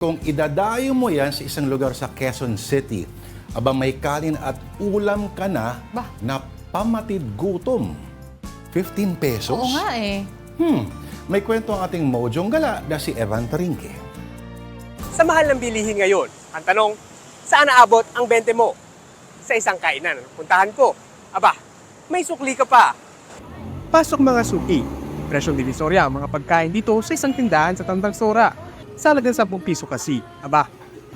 Kung idadayo mo yan sa isang lugar sa Quezon City, aba may kanin at ulam ka na Bah. na pamatid gutom. 15 pesos? Oo nga eh. May kwento ang ating Mojong Gala na si Evan Tarinque. Sa mahal ng bilihin ngayon, ang tanong, saan naabot ang 20 mo? Sa isang kainan, puntahan ko. Aba, may sukli ka pa. Pasok mga suki. Presyong divisorya ang mga pagkain dito sa isang tindahan sa Tandang Sora. Sa halagang 10 piso kasi. Aba,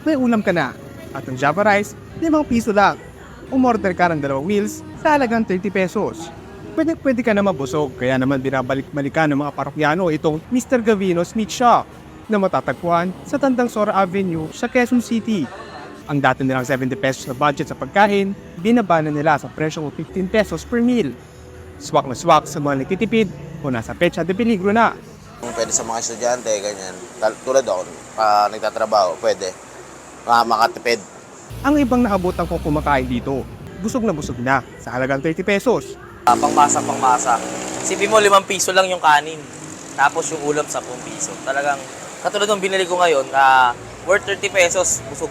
may ulam ka na. At ang Java rice, 5 piso lang. Umorder ka ng 2 wheels sa halagang 30 pesos. Pwede ka na mabusog, kaya naman binabalik-balikan ng mga parokyano itong Mr. Gavino's Meat Shop na matatagpuan sa Tandang Sora Avenue sa Quezon City. Ang dati nilang 70 pesos na budget sa pagkain, binaba na nila sa presyong 15 pesos per meal. Swak na swak sa mga nagtitipid o nasa petsa de peligro na. Kung pwede sa mga estudyante, ganyan. Tulad ako, nagtatrabaho, pwede. Makatipid. Ang ibang naabutan kong kumakain dito, busog na sa halagang 30 pesos. Pangmasa. Isipin mo, 5 piso lang yung kanin. Tapos yung ulam, 10 piso. Talagang, katulad ng binili ko ngayon, worth 30 pesos, busog.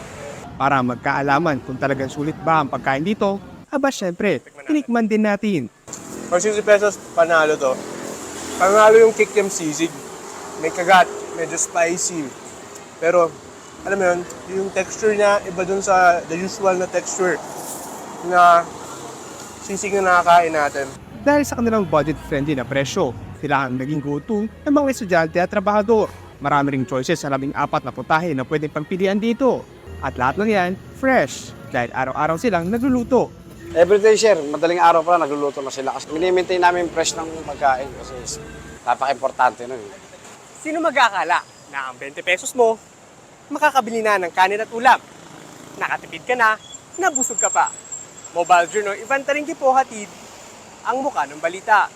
Para magkaalaman kung talagang sulit ba ang pagkain dito, aba syempre, tinikman din natin. For 60 pesos, panalo to. Panalo yung kikiam sisig. May kagat, medyo spicy. Pero, alam mo yun, yung texture niya, iba dun sa the usual na texture na sisig na nakakain natin. Dahil sa kanilang budget-friendly na presyo, sila ang naging go-to ng mga estudyante at trabahador. Marami ring choices sa 14 na putahe na pwedeng pagpilian dito. At lahat ng yan, fresh, dahil araw-araw silang nagluluto. Everyday sir, madaling araw pa nagluluto na sila. Kasi mini-maintain namin fresh ng pagkain kasi napaka-importante nun. Sino mag-aakala na ang 20 pesos mo, makakabili na ng kanin at ulam? Nakatipid ka na, nabusog ka pa. Mobile Journal, Ivan Tarinque po hatid ang muka ng balita.